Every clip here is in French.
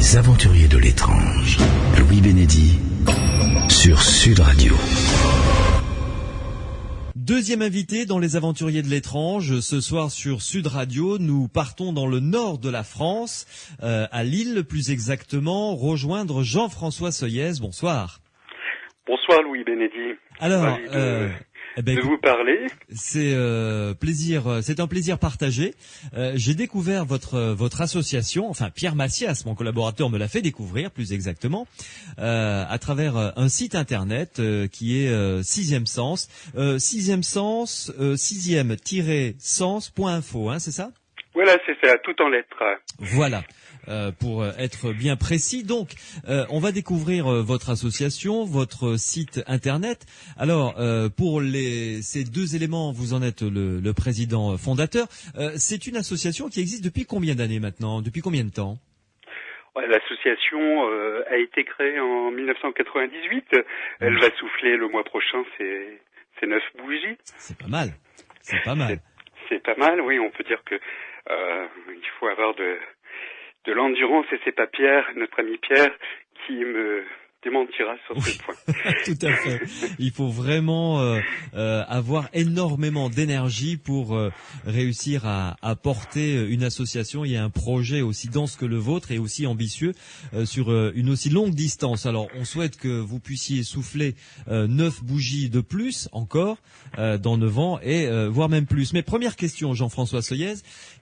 Les aventuriers de l'étrange. Louis Bénédy sur Sud Radio. Deuxième invité dans les aventuriers de l'étrange. Ce soir sur Sud Radio, nous partons dans le nord de la France, à Lille plus exactement, rejoindre Jean-François Soyez. Bonsoir. Bonsoir Louis Bénédy. Alors, de vous parler. C'est un plaisir partagé. J'ai découvert votre association, enfin Pierre Massias, mon collaborateur, me l'a fait découvrir plus exactement, à travers un site internet qui est Sixième Sens, sixième-sens.info, hein, c'est ça? Voilà, c'est ça, tout en lettres. Voilà. Pour être bien précis. Donc, on va découvrir votre association, votre site internet. Alors, pour ces deux éléments, vous en êtes le président fondateur. C'est une association qui existe depuis combien d'années maintenant? Depuis combien de temps? L'association a été créée en 1998. Elle va souffler le mois prochain, c'est 9 bougies. C'est pas mal. C'est pas mal. C'est pas mal, oui. On peut dire que il faut avoir de l'endurance, et c'est pas Pierre, notre ami Pierre, qui me démentira sur ce point. Tout à fait. Il faut vraiment avoir énormément d'énergie pour réussir à porter une association et un projet aussi dense que le vôtre et aussi ambitieux sur une aussi longue distance. Alors, on souhaite que vous puissiez souffler 9 bougies de plus encore dans 9 ans et voire même plus. Mais première question, Jean-François Soyez,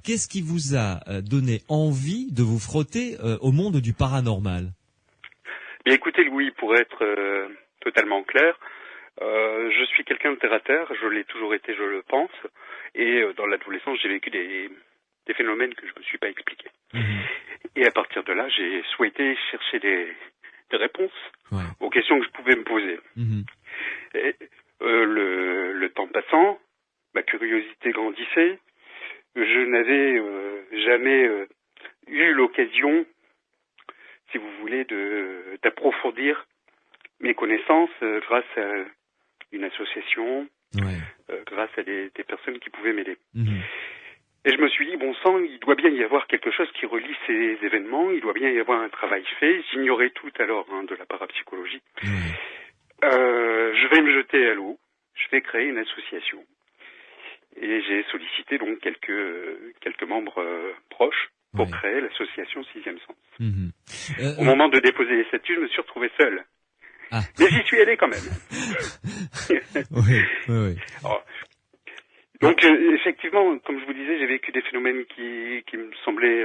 qu'est-ce qui vous a donné envie de vous frotter au monde du paranormal? Bien, écoutez Louis, pour être totalement clair, je suis quelqu'un de terre à terre, je l'ai toujours été, je le pense, et dans l'adolescence j'ai vécu des phénomènes que je ne me suis pas expliqués. Et à partir de là, j'ai souhaité chercher des réponses aux questions que je pouvais me poser. Et, le temps passant, ma curiosité grandissait, je n'avais jamais eu l'occasion, si vous voulez, d'approfondir mes connaissances grâce à une association, grâce à des personnes qui pouvaient m'aider. Et je me suis dit, bon sang, il doit bien y avoir quelque chose qui relie ces événements, il doit bien y avoir un travail fait. J'ignorais tout alors de la parapsychologie. Je vais me jeter à l'eau, je vais créer une association. Et j'ai sollicité donc quelques membres proches pour créer l'association Sixième Sens. Au moment de déposer les statuts, je me suis retrouvé seul. Mais j'y suis allé quand même. Alors, donc, effectivement, comme je vous disais, j'ai vécu des phénomènes qui me semblaient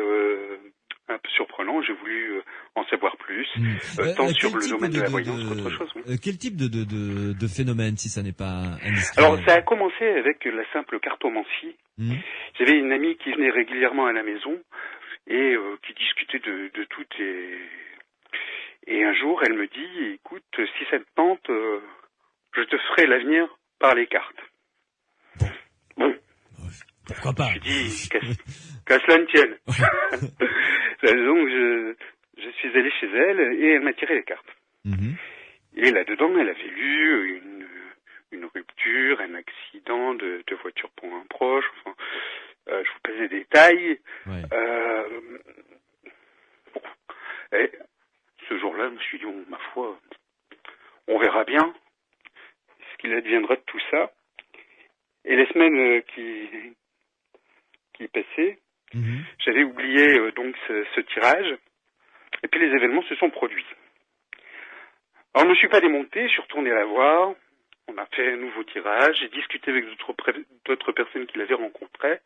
un peu surprenants. J'ai voulu en savoir plus, tant sur le domaine de la voyance qu'autre chose. Quel type de phénomène, si ça n'est pas indiscret? Alors, ça a commencé avec la simple cartomancie. J'avais une amie qui venait régulièrement à la maison et qui discutait de tout. Et un jour, elle me dit, écoute, si ça te tente, je te ferai l'avenir par les cartes. Bon. Pourquoi pas? Je me dis, qu'à cela ne tienne. Donc, je suis allé chez elle et elle m'a tiré les cartes. Et là-dedans, elle avait lu une rupture, un accident de voiture pour un proche. Enfin, je vous passe des détails. Et ce jour-là, je me suis dit, ma foi, on verra bien ce qu'il adviendra de tout ça. Et les semaines qui passaient, j'avais oublié donc ce tirage. Et puis les événements se sont produits. Alors je ne me suis pas démonté, je suis retourné la voir. On a fait un nouveau tirage, j'ai discuté avec d'autres personnes qui l'avaient rencontré.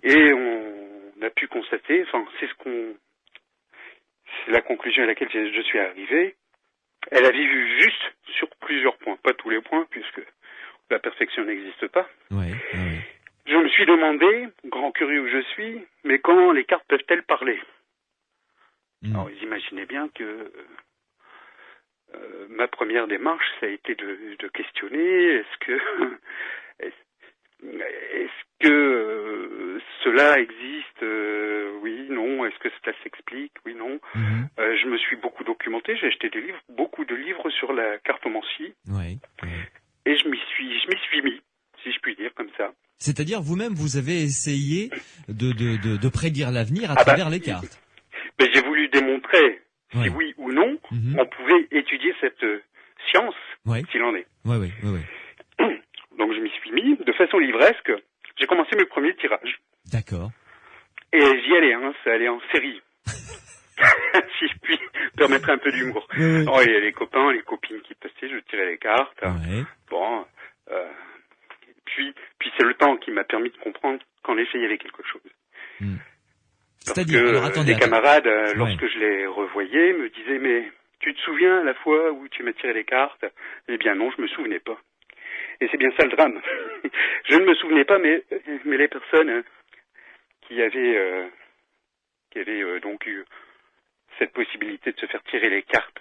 Et on a pu constater, enfin c'est la conclusion à laquelle je suis arrivé. Elle avait vu juste sur plusieurs points, pas tous les points, puisque la perfection n'existe pas. Je me suis demandé, grand curieux où je suis, mais comment les cartes peuvent-elles parler? Alors, vous imaginez bien que ma première démarche, ça a été de questionner, est-ce que cela existe? Oui, non. Est-ce que cela s'explique? Oui, non. Je me suis beaucoup documenté, j'ai acheté beaucoup de livres sur la cartomancie. Et je m'y suis mis, si je puis dire, comme ça. C'est-à-dire, vous-même, vous avez essayé de prédire l'avenir à travers les cartes. Ben, j'ai voulu démontrer si Ouais. oui ou non Mhm. on pouvait étudier cette science, Ouais. s'il en est. Ouais, ouais, ouais, ouais. Donc je m'y suis mis de façon livresque. J'ai commencé mes premiers tirages. D'accord. Et j'y allais, hein, ça allait en série. Si je puis permettre un peu d'humour. Ouais, ouais. Oh, il y a les copains, les copines qui passaient, je tirais les cartes. Ouais. Bon, puis c'est le temps qui m'a permis de comprendre qu'en effet il y avait quelque chose. Mm. Parce C'est-à-dire, que alors attendez, les camarades, Ouais. lorsque je les revoyais, me disaient mais tu te souviens la fois où tu m'as tiré les cartes? Eh bien non, je me souvenais pas. Et c'est bien ça le drame. Je ne me souvenais pas, mais les personnes qui avaient donc eu cette possibilité de se faire tirer les cartes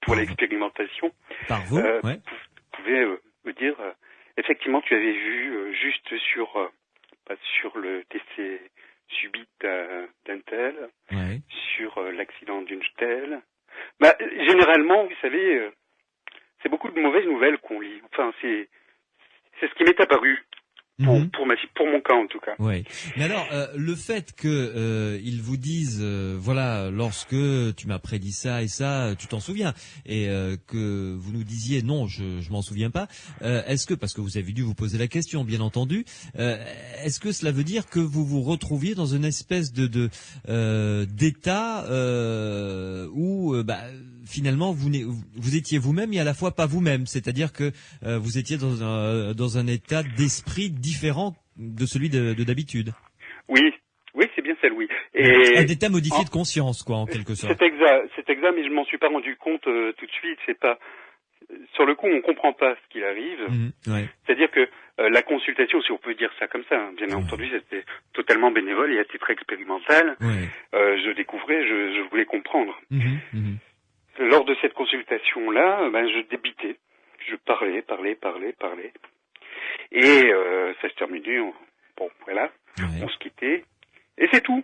pour Par vous. l'expérimentation Par vous, ouais. pouvaient me dire effectivement tu avais vu juste sur le décès subit d'un tel, Ouais. sur l'accident d'une telle. Bah, généralement, vous savez, c'est beaucoup de mauvaises nouvelles qu'on lit. Enfin, c'est ce qui m'est apparu Mhm. pour mon cas en tout cas. Ouais. Mais alors, le fait que ils vous disent, voilà, lorsque tu m'as prédit ça et ça, tu t'en souviens, et que vous nous disiez non, je m'en souviens pas. Est-ce que, parce que vous avez dû vous poser la question, bien entendu, est-ce que cela veut dire que vous vous retrouviez dans une espèce d'état où, finalement, vous étiez vous-même et à la fois pas vous-même, c'est-à-dire que vous étiez dans un état d'esprit différent de celui de d'habitude. Oui, c'est bien ça, Louis. Un état modifié de conscience, quoi, en quelque sorte. C'est exact, mais je m'en suis pas rendu compte tout de suite. C'est pas sur le coup, on comprend pas ce qu'il arrive. Ouais. C'est-à-dire que la consultation, si on peut dire ça comme ça, hein, bien entendu, c'était totalement bénévole et à titre expérimental. Ouais. Je découvrais, je voulais comprendre. Mhm. Lors de cette consultation-là, je débitais. Je parlais. Et ça se terminait, bon, voilà, Ouais. on se quittait. Et c'est tout.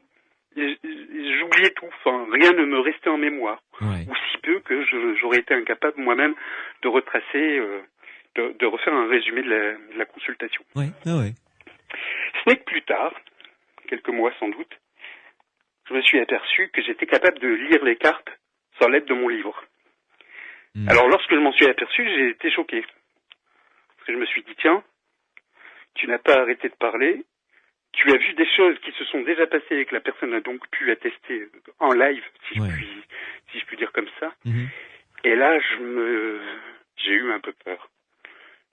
J'oubliais tout. Enfin, rien ne me restait en mémoire. Ouais. Ou si peu que j'aurais été incapable moi-même de retracer, de refaire un résumé de la consultation. Ouais. Ah ouais. Ce n'est que plus tard, quelques mois sans doute, je me suis aperçu que j'étais capable de lire les cartes sans l'aide de mon livre. Mm. Alors lorsque je m'en suis aperçu, j'ai été choqué. Parce que je me suis dit, tiens, tu n'as pas arrêté de parler, tu as vu des choses qui se sont déjà passées et que la personne a donc pu attester en live, si je puis dire comme ça. Mhm. Et là, j'ai eu un peu peur.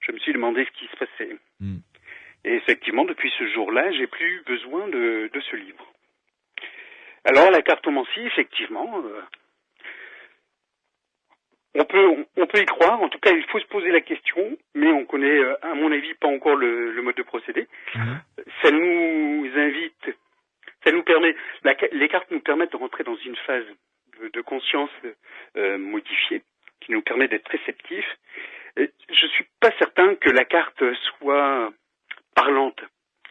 Je me suis demandé ce qui se passait. Mm. Et effectivement, depuis ce jour-là, j'ai plus besoin de ce livre. Alors, la cartomancie, effectivement, on peut y croire. En tout cas, il faut se poser la question, mais on connaît, à mon avis, pas encore le mode de procédé. Mhm. Ça nous invite, ça nous permet, les cartes nous permettent de rentrer dans une phase de conscience modifiée, qui nous permet d'être réceptifs. Je suis pas certain que la carte soit parlante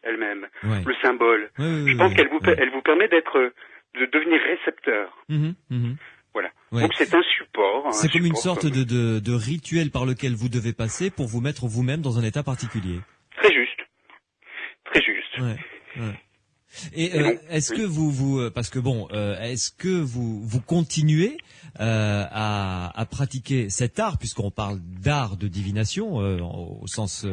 elle-même, Ouais. le symbole. Ouais, Je pense qu'elle ouais. elle vous permet de devenir récepteur. Mhm. Mhm. Voilà. Ouais. Donc c'est un support. C'est comme une support, sorte de rituel par lequel vous devez passer pour vous mettre vous-même dans un état particulier. Très juste. Très juste. Ouais. Ouais. Et Et donc, est-ce oui. que vous parce que bon, est-ce que vous continuez à pratiquer cet art, puisqu'on parle d'art de divination au sens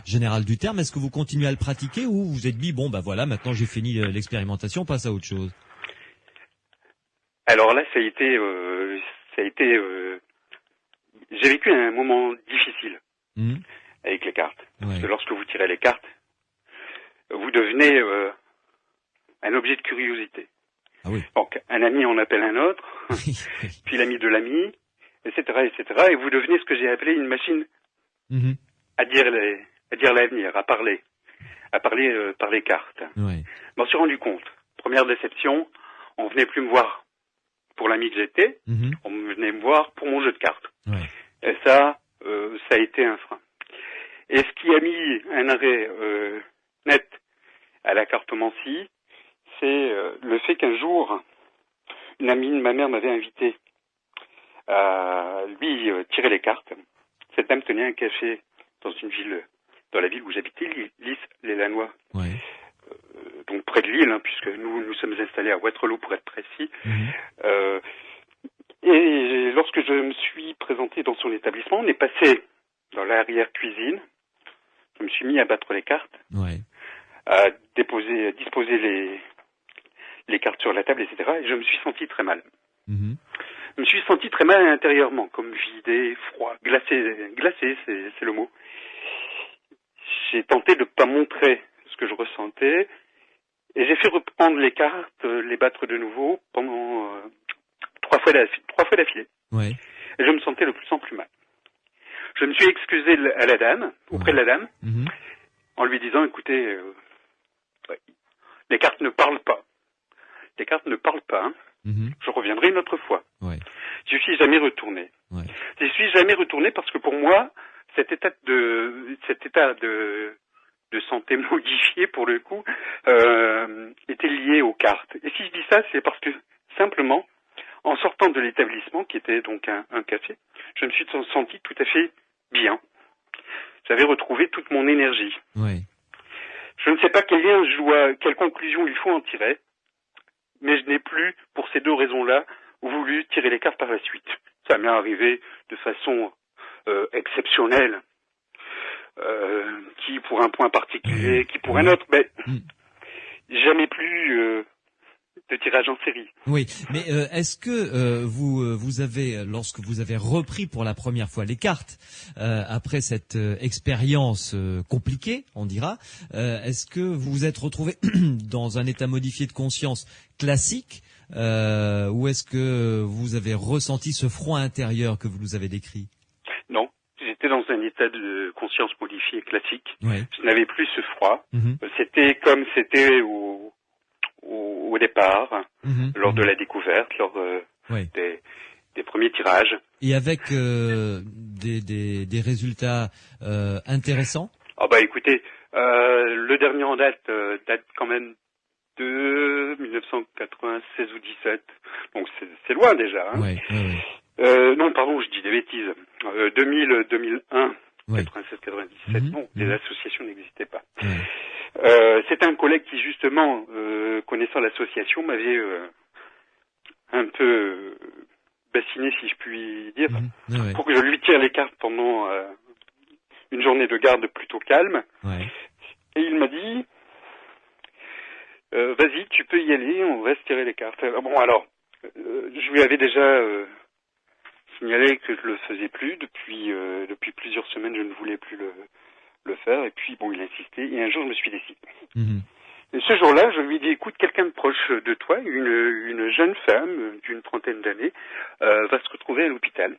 général du terme, est-ce que vous continuez à le pratiquer ou vous êtes dit bon bah voilà, maintenant j'ai fini l'expérimentation, on passe à autre chose? Alors là, ça a été, j'ai vécu un moment difficile Mhm. avec les cartes. Parce Ouais. que lorsque vous tirez les cartes, vous devenez un objet de curiosité. Ah oui. Donc, un ami en appelle un autre, puis l'ami de l'ami, etc., etc., et vous devenez ce que j'ai appelé une machine Mhm. à dire l'avenir, à parler par les cartes. Ouais. Je m'en suis rendu compte. Première déception, on venait plus me voir pour l'ami que j'étais, Mhm. on venait me voir pour mon jeu de cartes. Ouais. Et ça a été un frein. Et ce qui a mis un arrêt net à la cartomancie, c'est le fait qu'un jour, une amie de ma mère m'avait invité à lui tirer les cartes. Cette dame tenait un café dans la ville où j'habitais, Lys-les-Lannoy, Ouais. donc près de Lille, hein, puisque nous sommes installés à Waterloo pour être précis. Et lorsque je me suis présenté dans son établissement, on est passé dans l'arrière-cuisine. Je me suis mis à battre les cartes, à disposer les cartes sur la table, etc. Et je me suis senti très mal. Je me suis senti très mal intérieurement, comme vidé, froid, glacé, c'est le mot. J'ai tenté de ne pas montrer ce que je ressentais, et j'ai fait reprendre les cartes, les battre de nouveau pendant 3 fois d'affilée. Et je me sentais de plus en plus mal. Je me suis excusé auprès de la dame, en lui disant, écoutez, les cartes ne parlent pas. Les cartes ne parlent pas, hein. Je reviendrai une autre fois. Je suis jamais retourné. Je suis jamais retourné parce que pour moi, cet état de santé modifié, pour le coup, était lié aux cartes. Et si je dis ça, c'est parce que, simplement, en sortant de l'établissement, qui était donc un café, je me suis senti tout à fait bien. J'avais retrouvé toute mon énergie. Je ne sais pas quel lien quelle conclusion il faut en tirer, mais je n'ai plus, pour ces 2 raisons-là, voulu tirer les cartes par la suite. Ça m'est arrivé de façon exceptionnelle, qui pour un point particulier, qui pour un autre, mais jamais plus de tirage en série. Oui, mais est-ce que vous avez, lorsque vous avez repris pour la première fois les cartes, après cette expérience compliquée, on dira, est-ce que vous vous êtes retrouvé dans un état modifié de conscience classique, ou est-ce que vous avez ressenti ce froid intérieur que vous nous avez décrit? Non, j'étais dans un état de conscience modifié classique. Je n'avais plus ce froid. C'était comme c'était au départ, lors de la découverte, lors des premiers tirages. Et avec des résultats intéressants? Ah bah écoutez, le dernier en date quand même de 1996 ou 17, donc c'est loin déjà. Hein. Non, pardon, je dis des bêtises. 2001, 96-97, non, les associations n'existaient pas. C'est un collègue qui, justement, connaissant l'association, m'avait un peu bassiné, si je puis dire, pour que je lui tire les cartes pendant une journée de garde plutôt calme. Et il m'a dit, vas-y, tu peux y aller, on va se tirer les cartes. Bon, alors, je lui avais déjà signalé que je le faisais plus. Depuis plusieurs semaines, je ne voulais plus le faire. Et puis, bon, il a insisté. Et un jour, je me suis décidé. Et ce jour-là, je lui ai dit, écoute, quelqu'un de proche de toi, une jeune femme d'une 30aine d'années, va se retrouver à l'hôpital.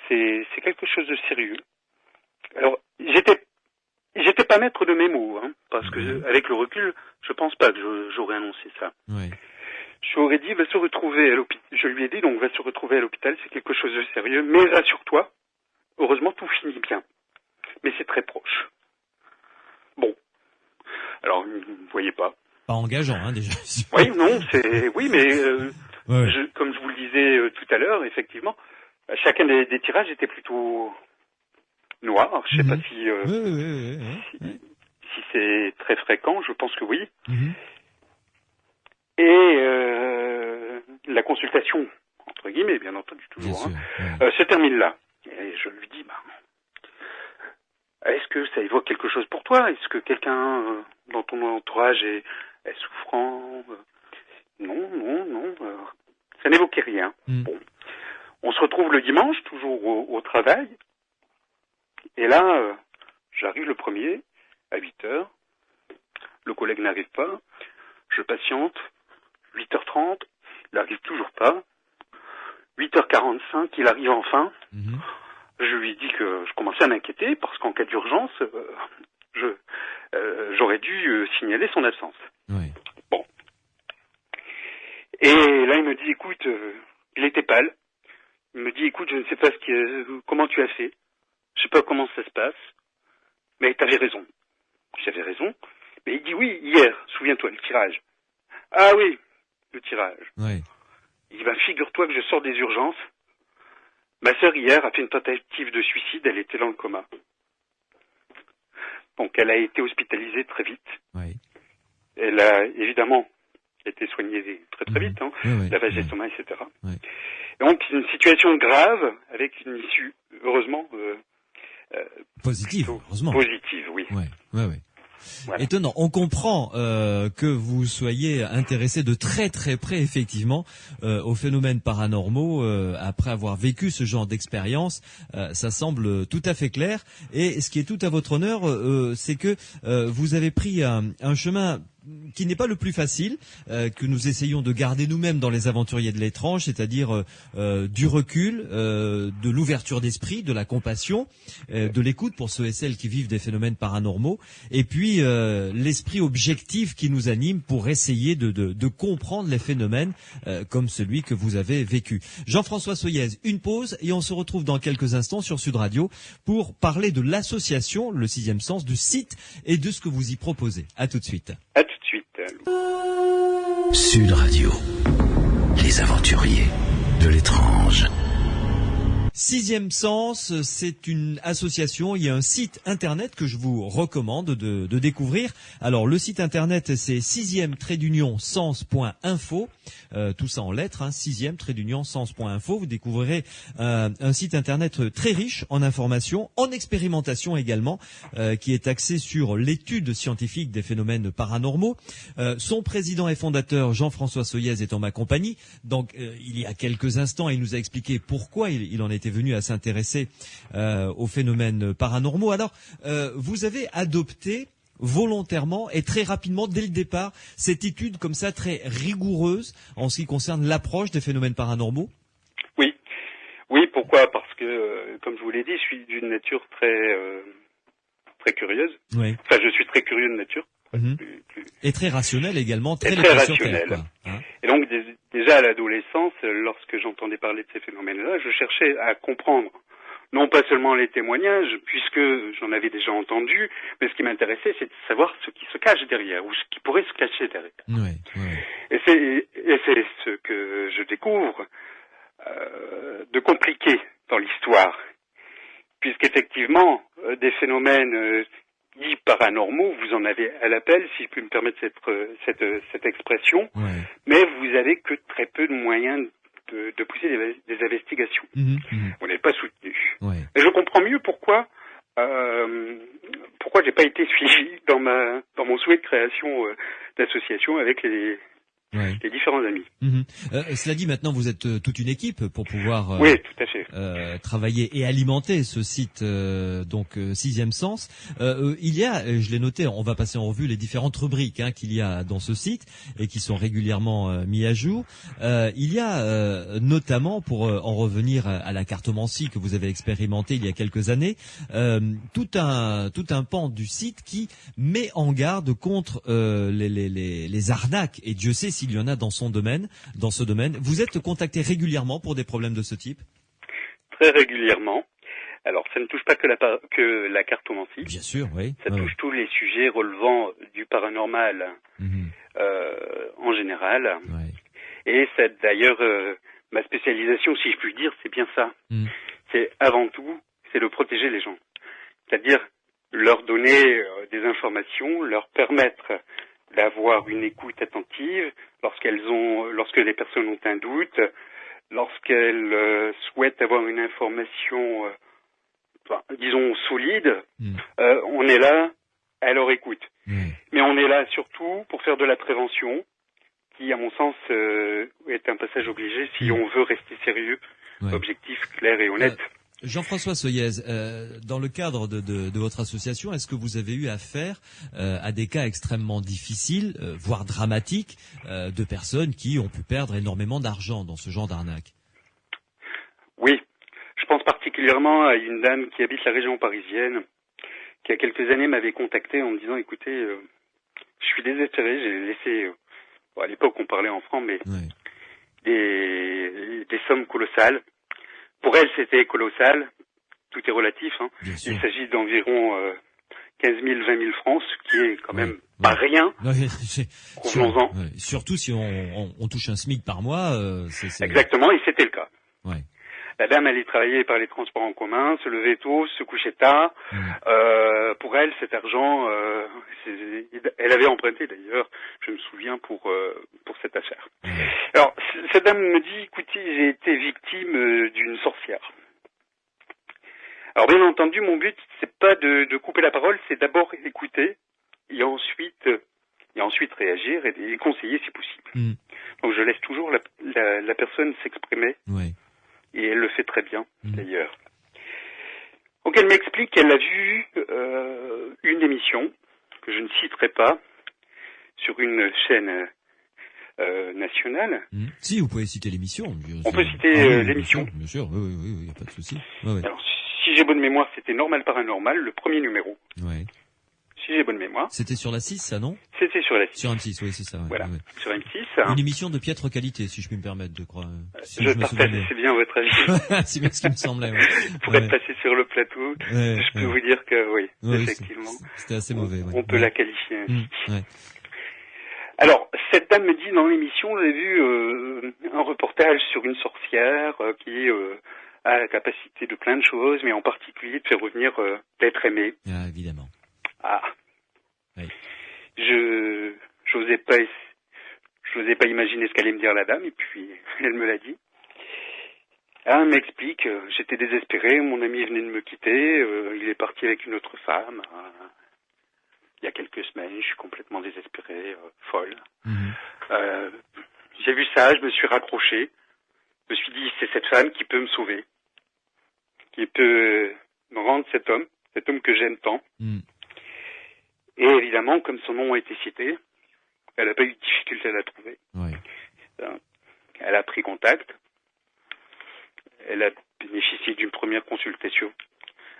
C'est quelque chose de sérieux. Alors, j'étais pas maître de mes mots, hein, parce que avec le recul, je pense pas que j'aurais annoncé ça. J'aurais dit, va se retrouver à l'hôpital. Je lui ai dit, donc, va se retrouver à l'hôpital, c'est quelque chose de sérieux, mais rassure-toi, heureusement, tout finit bien. Mais c'est très proche. Bon. Alors, vous ne voyez pas. Pas engageant, hein, déjà. Oui, non, oui, mais, comme je vous le disais tout à l'heure, effectivement, chacun des tirages était plutôt noir. Je sais pas si c'est très fréquent, je pense que oui. Et la consultation, entre guillemets, bien entendu, toujours, se termine là. Et je lui dis, est-ce que ça évoque quelque chose pour toi? Est-ce que quelqu'un dans ton entourage est souffrant? Non, ça n'évoquait rien. Bon. On se retrouve le dimanche, toujours au travail. Et là, j'arrive le premier, à 8h. Le collègue n'arrive pas. Je patiente. 8h30, il n'arrive toujours pas. 8h45, il arrive enfin. Je lui dis que je commençais à m'inquiéter parce qu'en cas d'urgence, j'aurais dû signaler son absence. Bon. Et là, il me dit, écoute, il était pâle. Il me dit, écoute, je ne sais pas comment tu as fait. Je sais pas comment ça se passe. Mais t'avais raison. J'avais raison. Mais il dit, oui, hier, souviens-toi, le tirage. Ah oui, le tirage. Il dit, figure-toi que je sors des urgences. Ma sœur, hier, a fait une tentative de suicide. Elle était dans le coma. Donc, elle a été hospitalisée très vite. Elle a évidemment été soignée très très vite, lavage d'estomac, etc. Ouais. Donc une situation grave avec une issue, heureusement, positive, heureusement. Positive, oui. Ouais. Voilà. Étonnant. On comprend que vous soyez intéressé de très très près effectivement aux phénomènes paranormaux après avoir vécu ce genre d'expérience. Ça semble tout à fait clair. Et ce qui est tout à votre honneur, c'est que vous avez pris un chemin qui n'est pas le plus facile, que nous essayons de garder nous-mêmes dans les aventuriers de l'étrange, c'est-à-dire du recul, de l'ouverture d'esprit, de la compassion, de l'écoute pour ceux et celles qui vivent des phénomènes paranormaux, et puis l'esprit objectif qui nous anime pour essayer de comprendre les phénomènes comme celui que vous avez vécu. Jean-François Soyez, une pause et on se retrouve dans quelques instants sur Sud Radio pour parler de l'association Le Sixième Sens, du site et de ce que vous y proposez. À tout de suite. À tout de suite. Sud Radio, les aventuriers de l'étrange. Sixième Sens, c'est une association, il y a un site internet que je vous recommande de découvrir. Alors le site internet c'est sixième-sens.info, tout ça en lettres, sixième-sens.info. Vous découvrirez un site internet très riche en informations, en expérimentation également, qui est axé sur l'étude scientifique des phénomènes paranormaux. Son président et fondateur Jean-François Soyez est en ma compagnie. Donc il y a quelques instants, il nous a expliqué pourquoi il en était venu à s'intéresser aux phénomènes paranormaux. Alors, vous avez adopté volontairement et très rapidement, dès le départ, cette étude comme ça très rigoureuse en ce qui concerne l'approche des phénomènes paranormaux? Oui, pourquoi? Parce que, comme je vous l'ai dit, je suis d'une nature très curieuse. Oui. Enfin, je suis très curieux de nature. Et très rationnel également, très rationnel. Et donc déjà à l'adolescence, lorsque j'entendais parler de ces phénomènes-là, je cherchais à comprendre, non pas seulement les témoignages, puisque j'en avais déjà entendu, mais ce qui m'intéressait, c'est de savoir ce qui se cache derrière, ou ce qui pourrait se cacher derrière. Et c'est ce que je découvre de compliqué dans l'histoire, puisqu'effectivement, des phénomènes dits paranormaux, vous en avez à l'appel, si je puis me permettre cette expression, mais vous avez que très peu de moyens de pousser des investigations. Vous n'êtes pas soutenu. Et je comprends mieux pourquoi j'ai pas été suivi dans mon souhait de création d'association avec les différents amis. Cela dit, maintenant vous êtes toute une équipe pour pouvoir oui, tout à fait. travailler et alimenter ce site Sixième Sens. Il y a, je l'ai noté, on va passer en revue les différentes rubriques qu'il y a dans ce site et qui sont régulièrement mis à jour. Il y a notamment, pour en revenir à la cartomancie que vous avez expérimentée il y a quelques années, tout un pan du site qui met en garde contre les arnaques, et Dieu sait s'il y en a dans ce domaine. Vous êtes contacté régulièrement pour des problèmes de ce type? Très régulièrement. Alors, ça ne touche pas que la cartomancie. Bien sûr, oui. Ça touche tous les sujets relevant du paranormal en général. Et c'est d'ailleurs ma spécialisation, si je puis dire, c'est bien ça. C'est avant tout, c'est de protéger les gens. C'est-à-dire leur donner des informations, leur permettre d'avoir une écoute attentive lorsque les personnes ont un doute, lorsqu'elles souhaitent avoir une information, disons, solide, on est là à leur écoute. Mais on est là surtout pour faire de la prévention, qui, à mon sens, est un passage obligé si on veut rester sérieux, objectif, clair et honnête. Jean-François Soyez, dans le cadre de votre association, est-ce que vous avez eu affaire à des cas extrêmement difficiles, voire dramatiques, de personnes qui ont pu perdre énormément d'argent dans ce genre d'arnaque? Oui, je pense particulièrement à une dame qui habite la région parisienne, qui il y a quelques années m'avait contacté en me disant, écoutez, je suis désespéré, j'ai laissé, à l'époque on parlait en francs, mais des sommes colossales. Pour elle, c'était colossal. Tout est relatif. Il s'agit d'environ 15 000, 20 000 francs, ce qui est quand même pas rien. Convenons-en. Surtout si on touche un SMIC par mois. Exactement, et c'était le cas. La dame allait travailler par les transports en commun, se levait tôt, se couchait tard. Pour elle, cet argent, elle avait emprunté d'ailleurs, je me souviens, pour cette affaire. Alors, cette dame me dit, écoutez, j'ai été victime d'une sorcière. Alors bien entendu, mon but, c'est pas de couper la parole, c'est d'abord écouter et ensuite réagir et conseiller si possible. Donc je laisse toujours la personne s'exprimer. Ouais. Et elle le fait très bien, d'ailleurs. Donc elle m'explique qu'elle a vu une émission, que je ne citerai pas, sur une chaîne nationale. Si, vous pouvez citer l'émission. On peut citer l'émission. Bien sûr, oui, il n'y a pas de souci. Ouais. Alors, si j'ai bonne mémoire, c'était Normal Paranormal, le premier numéro. Ouais. Si j'ai bonne mémoire. C'était sur la 6, ça, non? C'était sur la 6. Sur M6, oui, c'est ça. Ouais, voilà, ouais. sur M6. Une émission de piètre qualité, si je puis me permettre de croire. Si je partage assez bien votre avis. C'est bien ce qui me semblait. Ouais. Pour être passé sur le plateau, je peux vous dire que oui, effectivement. C'était assez mauvais. On peut la qualifier ainsi. Ouais. Alors, cette dame me dit dans l'émission, j'ai vu un reportage sur une sorcière qui a la capacité de plein de choses, mais en particulier de faire revenir l'être aimé. Ah, évidemment. Ah. Oui. J'osais pas imaginer ce qu'allait me dire la dame, et puis elle me l'a dit. Elle m'explique, j'étais désespéré, mon ami venait de me quitter, il est parti avec une autre femme. Il y a quelques semaines, je suis complètement désespéré, folle. J'ai vu ça, je me suis raccroché. Je me suis dit, c'est cette femme qui peut me sauver, qui peut me rendre cet homme que j'aime tant. Et évidemment, comme son nom a été cité, elle n'a pas eu de difficulté à la trouver. Ouais. Elle a pris contact. Elle a bénéficié d'une première consultation,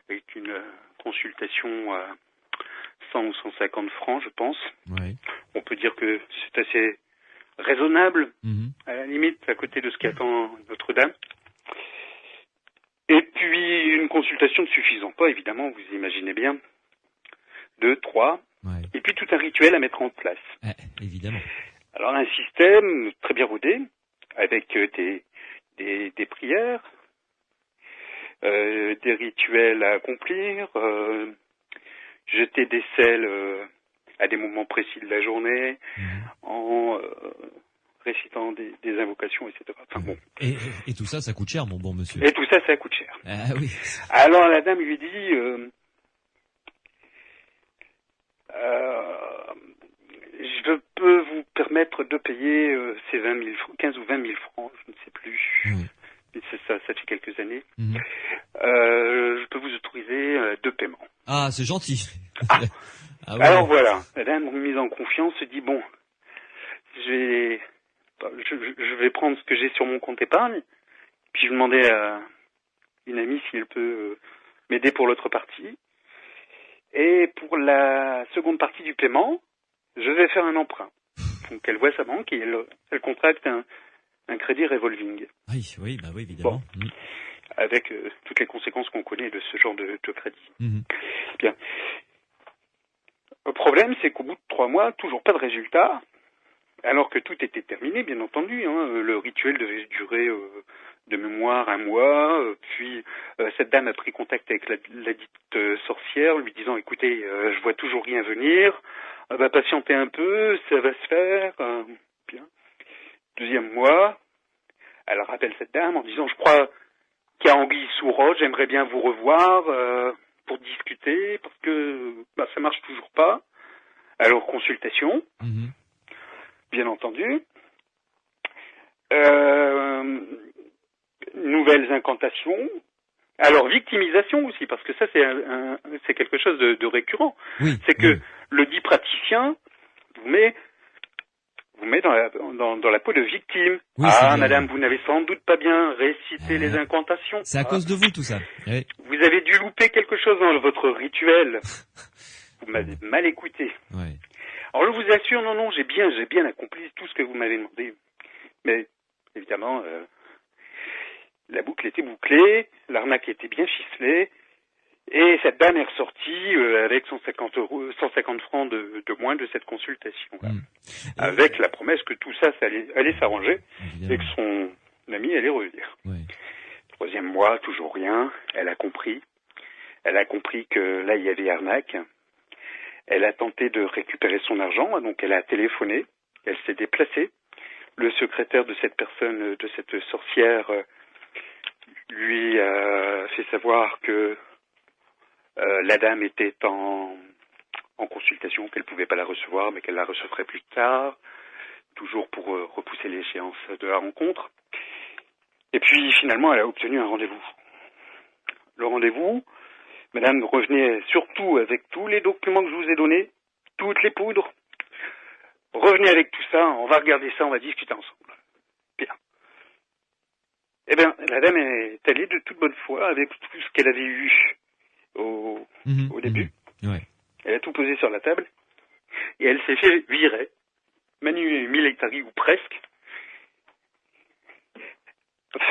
avec une consultation à 100 ou 150 francs, je pense. Ouais. On peut dire que c'est assez raisonnable, à la limite, à côté de ce qu'attend Notre-Dame. Et puis, une consultation ne suffisant pas, évidemment, vous imaginez bien. 2, 3, et puis tout un rituel à mettre en place. Évidemment. Alors, un système très bien rodé, avec des prières, des rituels à accomplir, jeter des sels à des moments précis de la journée, en récitant des invocations, etc. Enfin, bon. Et tout ça, ça coûte cher, mon bon monsieur. Et tout ça, ça coûte cher. Ah oui. Alors la dame lui dit, je peux vous permettre de payer ces 15 ou 20 000 francs, je ne sais plus. Ça fait quelques années. Je peux vous autoriser 2 paiements. Ah, c'est gentil. Ouais. Alors voilà, la dame mise en confiance se dit, bon, je vais prendre ce que j'ai sur mon compte épargne, puis je vais demander à une amie si elle peut m'aider pour l'autre partie. Et pour la seconde partie du paiement, je vais faire un emprunt. Donc elle voit sa banque et elle contracte un crédit revolving. Oui, évidemment. Bon. Avec toutes les conséquences qu'on connaît de ce genre de crédit. Bien. Le problème, c'est qu'au bout de 3 mois, toujours pas de résultat, alors que tout était terminé, bien entendu. Le rituel devait durer de mémoire 1 mois, puis cette dame a pris contact avec la dite sorcière, lui disant, écoutez, je vois toujours rien venir, patientez un peu, ça va se faire. Bien. 2e mois, elle rappelle cette dame en disant, je crois qu'il y a anguille sous roche, j'aimerais bien vous revoir pour discuter, parce que ça marche toujours pas. Alors, consultation, bien entendu. Nouvelles incantations. Alors, victimisation aussi, parce que ça, c'est quelque chose de récurrent. C'est que le dit praticien vous met dans la peau de victime. Madame, vous n'avez sans doute pas bien récité les incantations. C'est à cause de vous, tout ça. Vous avez dû louper quelque chose dans votre rituel. Vous m'avez mal écouté. Alors, je vous assure, non, j'ai bien accompli tout ce que vous m'avez demandé. Mais, évidemment, la boucle était bouclée, l'arnaque était bien ficelée, et cette dame est ressortie avec 150 francs de moins de cette consultation. Avec la promesse que tout ça allait s'arranger, et que son ami allait revenir. 3e moi, toujours rien. Elle a compris. Elle a compris que là, il y avait arnaque. Elle a tenté de récupérer son argent, donc elle a téléphoné. Elle s'est déplacée. Le secrétaire de cette personne, de cette sorcière, lui a fait savoir que la dame était en consultation, qu'elle ne pouvait pas la recevoir, mais qu'elle la recevrait plus tard, toujours pour repousser l'échéance de la rencontre. Et puis finalement, elle a obtenu un rendez-vous. Le rendez-vous, madame, revenez surtout avec tous les documents que je vous ai donnés, toutes les poudres. Revenez avec tout ça, on va regarder ça, on va discuter ensemble. Bien. Eh bien, la dame est allée de toute bonne foi avec tout ce qu'elle avait eu au début. Ouais. Elle a tout posé sur la table et elle s'est fait virer, manu militari ou presque,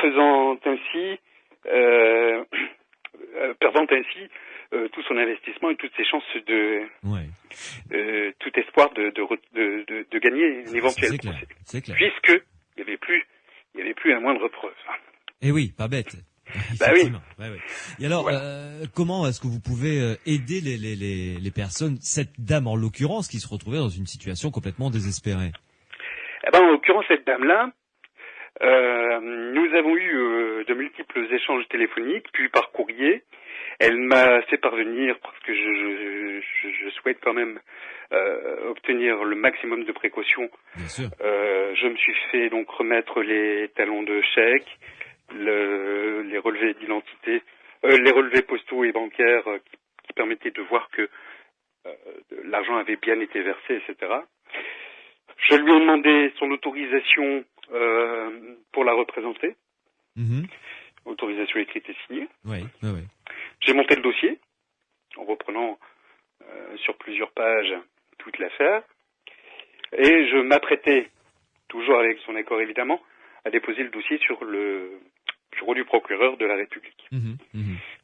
perdant ainsi tout son investissement et toutes ses chances tout espoir de gagner un éventuel procès. C'est clair. Puisque il y avait plus la moindre preuve. Eh oui, pas bête. Bah oui. Ouais. Et alors, voilà. Comment est-ce que vous pouvez aider les personnes, cette dame en l'occurrence, qui se retrouvait dans une situation complètement désespérée? Eh ben, en l'occurrence, cette dame-là, nous avons eu de multiples échanges téléphoniques, puis par courrier. Elle m'a fait parvenir, parce que je souhaite quand même obtenir le maximum de précautions. Bien sûr. Je me suis fait donc remettre les talons de chèque, les relevés d'identité, les relevés postaux et bancaires qui permettaient de voir que l'argent avait bien été versé, etc. Je lui ai demandé son autorisation pour la représenter. Autorisation écrite et signée. Oui. J'ai monté le dossier en reprenant sur plusieurs pages toute l'affaire et je m'apprêtais, toujours avec son accord évidemment, à déposer le dossier sur le bureau du procureur de la République.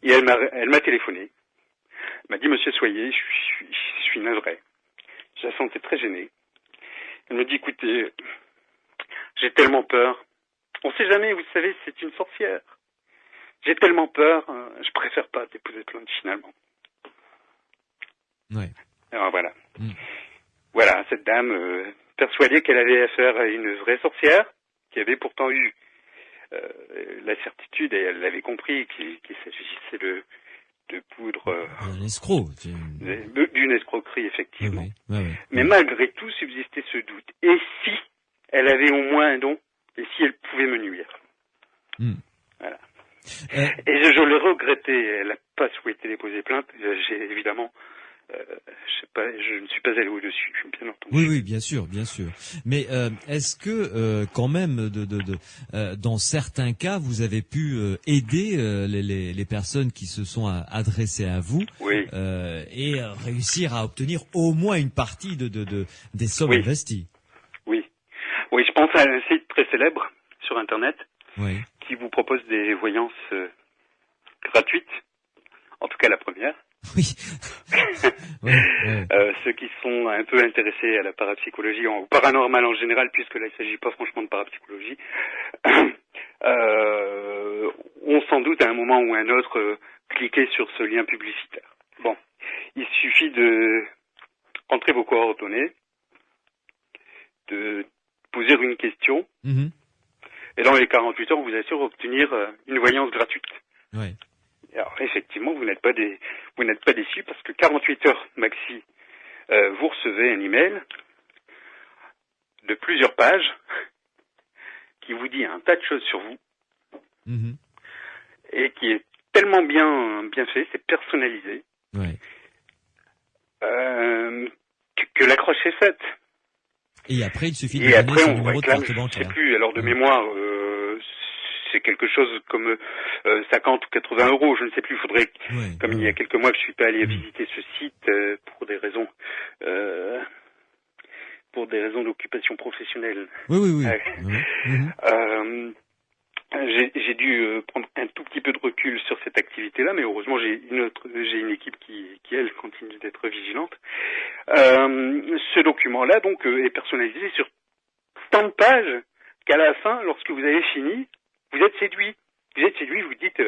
Et elle m'a téléphoné. Elle m'a dit: Monsieur Soyer, je suis navré. Je la sentais très gênée. Elle me dit: écoutez, j'ai tellement peur. On sait jamais, vous savez, c'est une sorcière. J'ai tellement peur, je préfère pas déposer plainte finalement. Ouais. Alors voilà. Voilà, cette dame persuadée qu'elle avait affaire à une vraie sorcière, qui avait pourtant eu la certitude, et elle l'avait compris, qu'il s'agissait de poudre... un escroc. D'une escroquerie, effectivement. Oui. Mais malgré tout, subsistait ce doute. Et si elle avait au moins un don, et si elle pouvait me nuire? Voilà. Et je le regrettais, elle n'a pas souhaité déposer plainte. J'ai évidemment... je ne suis pas allé au-dessus, bien entendu. Oui, bien sûr. Mais est-ce que quand même, dans certains cas, vous avez pu aider les personnes qui se sont adressées à vous, et réussir à obtenir au moins une partie des sommes investies? Oui, je pense à un site très célèbre sur Internet qui vous propose des voyances gratuites, en tout cas la première. Oui. Ceux qui sont un peu intéressés à la parapsychologie, au paranormal en général, puisque là il ne s'agit pas franchement de parapsychologie, ont sans doute à un moment ou à un autre cliqué sur ce lien publicitaire. Bon, il suffit de rentrer vos coordonnées, de poser une question, et dans les 48 heures, on vous assure obtenir une voyance gratuite. Ouais. Alors effectivement, vous n'êtes pas déçus parce que 48 heures maxi, vous recevez un email de plusieurs pages qui vous dit un tas de choses sur vous et qui est tellement bien fait, c'est personnalisé, que l'accroche est faite. Et après, il suffit de donner son on numéro de réclame, carte bancaire. je ne sais plus, alors de mémoire, c'est quelque chose comme 50 ou 80 euros, je ne sais plus. Il faudrait, il y a quelques mois que je suis pas allé visiter ce site pour des raisons d'occupation professionnelle. Oui. J'ai dû prendre un tout petit peu de recul sur cette activité-là, mais heureusement j'ai une équipe qui elle continue d'être vigilante. Ce document-là donc est personnalisé sur tant de pages qu'à la fin, lorsque vous avez fini, vous êtes séduit. vous êtes chez lui, vous dites,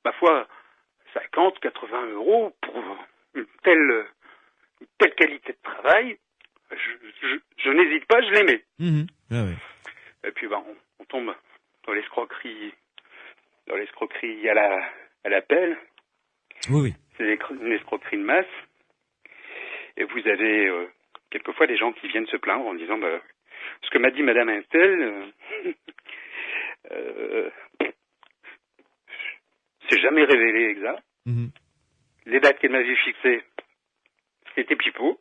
ma foi, 50, 80 € pour une telle qualité de travail, je n'hésite pas, je les mets. Ah ouais. Et puis on tombe dans l'escroquerie à la pelle. Oui. C'est une escroquerie de masse. Et vous avez quelquefois des gens qui viennent se plaindre en disant ce que m'a dit Madame Intel, c'est jamais révélé exact. Les dates qu'elle m'avait fixées, c'était pipeau.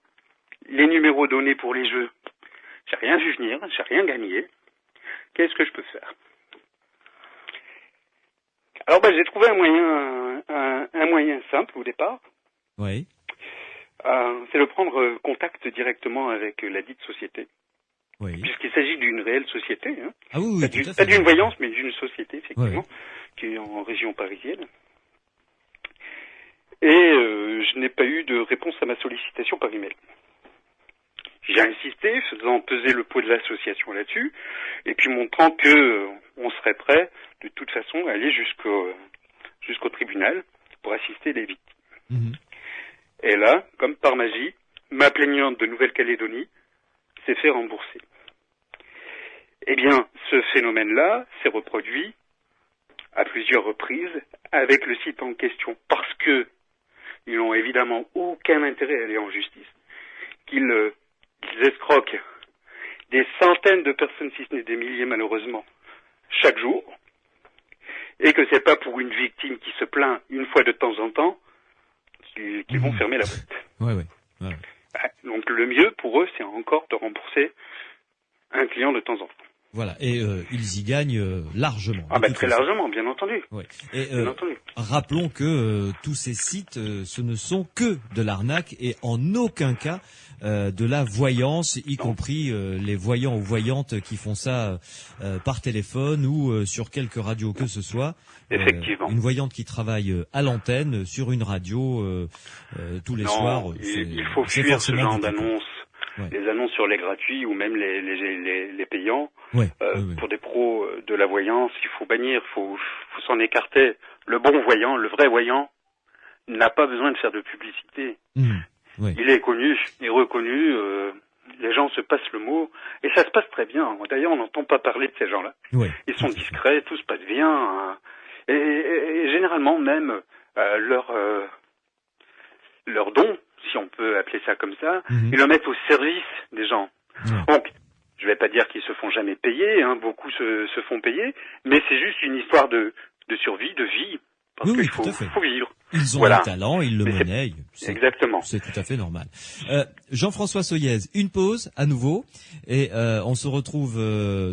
Les numéros donnés pour les jeux, j'ai rien vu venir, j'ai rien gagné. Qu'est-ce que je peux faire? Alors j'ai trouvé un moyen simple au départ. Oui. C'est de prendre contact directement avec la dite société. Oui. Puisqu'il s'agit d'une réelle société. Hein. Ah oui, Pas d'une voyance, mais d'une société, effectivement, oui. Qui est en région parisienne. Et je n'ai pas eu de réponse à ma sollicitation par email. J'ai insisté, faisant peser le poids de l'association là-dessus, et puis montrant que on serait prêt, de toute façon, à aller jusqu'au tribunal pour assister les victimes. Et là, comme par magie, ma plaignante de Nouvelle-Calédonie s'est fait rembourser. Eh bien, ce phénomène-là s'est reproduit à plusieurs reprises avec le site en question, parce que ils n'ont évidemment aucun intérêt à aller en justice, qu'ils escroquent des centaines de personnes, si ce n'est des milliers malheureusement, chaque jour, et que c'est pas pour une victime qui se plaint une fois de temps en temps qu'ils vont fermer la boîte. Ouais. Donc le mieux pour eux, c'est encore de rembourser un client de temps en temps. Voilà, et ils y gagnent largement. Très largement, bien entendu. Ouais. Et bien entendu. rappelons que tous ces sites, ce ne sont que de l'arnaque et en aucun cas de la voyance, y compris les voyants ou voyantes qui font ça par téléphone ou sur quelque radio que ce soit. Effectivement. Une voyante qui travaille à l'antenne sur une radio tous les soirs. Il faut fuir ce genre d'annonces. Ouais. Les annonces sur les gratuits ou même les payants. Ouais, pour des pros de la voyance, il faut bannir, il faut s'en écarter. Le bon voyant, le vrai voyant, n'a pas besoin de faire de publicité. Il est connu, il est reconnu, les gens se passent le mot, et ça se passe très bien. D'ailleurs, on n'entend pas parler de ces gens-là. Ils sont discrets, tout se passe bien, et généralement même leur don, si on peut appeler ça comme ça, ils le mettent au service des gens. Donc, je vais pas dire qu'ils se font jamais payer, beaucoup se font payer, mais c'est juste une histoire de survie, de vie, parce qu'il faut vivre. Ils ont un talent, ils le monnaient. Exactement. C'est tout à fait normal. Jean-François Soyez, une pause à nouveau, et on se retrouve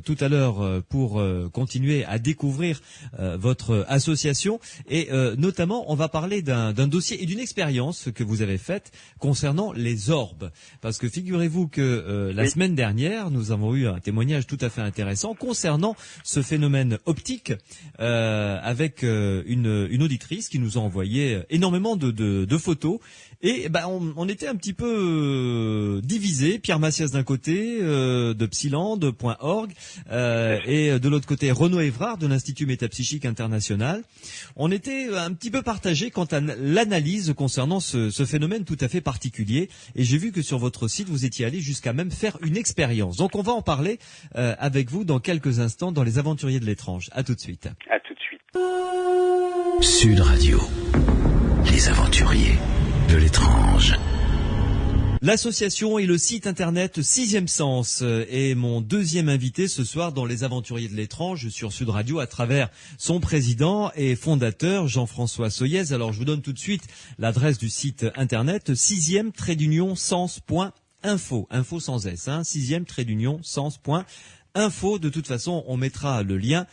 tout à l'heure pour continuer à découvrir votre association, et notamment on va parler d'un dossier et d'une expérience que vous avez faite concernant les orbes, parce que figurez-vous que la semaine dernière nous avons eu un témoignage tout à fait intéressant concernant ce phénomène optique avec une auditrice qui nous a envoyé énormément de photos, et on était un petit peu divisés. Pierre Massias d'un côté de Psyland.org et de l'autre côté Renaud Évrard de l'Institut Métapsychique International. On était un petit peu partagés quant à l'analyse concernant ce phénomène tout à fait particulier, et j'ai vu que sur votre site vous étiez allé jusqu'à même faire une expérience. Donc on va en parler avec vous dans quelques instants dans Les Aventuriers de l'étrange. À tout de suite. À tout de suite. Sud Radio, Les Aventuriers de l'étrange. L'association et le site internet Sixième Sens est mon deuxième invité ce soir dans Les Aventuriers de l'étrange sur Sud Radio à travers son président et fondateur Jean-François Soyez. Alors je vous donne tout de suite l'adresse du site internet sixième-sens.info, info sans S, sixième-sens.info. De toute façon, on mettra le lien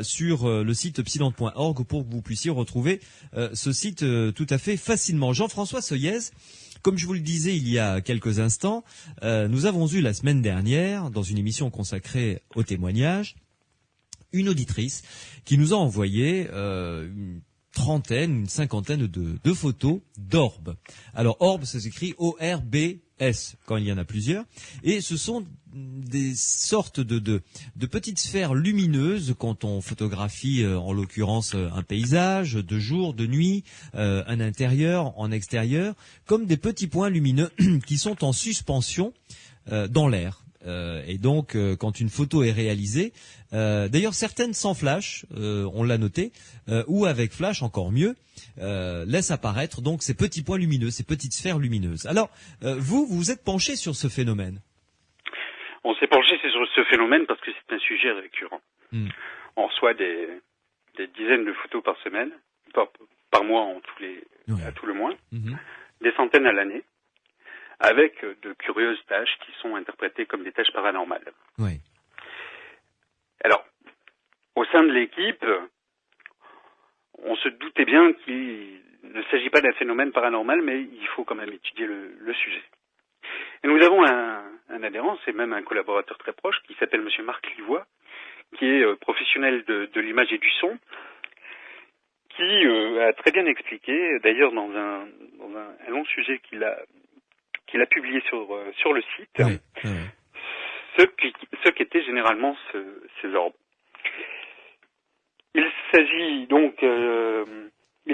sur le site psyland.org pour que vous puissiez retrouver ce site tout à fait facilement. Jean-François Soyez, comme je vous le disais il y a quelques instants, nous avons eu la semaine dernière, dans une émission consacrée au témoignage, une auditrice qui nous a envoyé une cinquantaine de photos d'orbes. Alors orbe, ça s'écrit O-R-B S quand il y en a plusieurs. Et ce sont des sortes de petites sphères lumineuses quand on photographie, en l'occurrence, un paysage, de jour, de nuit, un intérieur, en extérieur, comme des petits points lumineux qui sont en suspension dans l'air. Et donc, quand une photo est réalisée, d'ailleurs certaines sans flash, on l'a noté, ou avec flash encore mieux, laissent apparaître donc ces petits points lumineux, ces petites sphères lumineuses. Alors, vous vous êtes penché sur ce phénomène. On s'est penché sur ce phénomène parce que c'est un sujet récurrent. On reçoit des dizaines de photos par semaine, par mois à tout le moins, des centaines à l'année, avec de curieuses tâches qui sont interprétées comme des tâches paranormales. Oui. Alors, au sein de l'équipe, on se doutait bien qu'il ne s'agit pas d'un phénomène paranormal, mais il faut quand même étudier le sujet. Et nous avons un adhérent, c'est même un collaborateur très proche, qui s'appelle Monsieur Marc Livois, qui est professionnel de l'image et du son, qui a très bien expliqué, d'ailleurs dans un long sujet qu'il a publié sur le site, ce qu'étaient généralement ces orbes. Il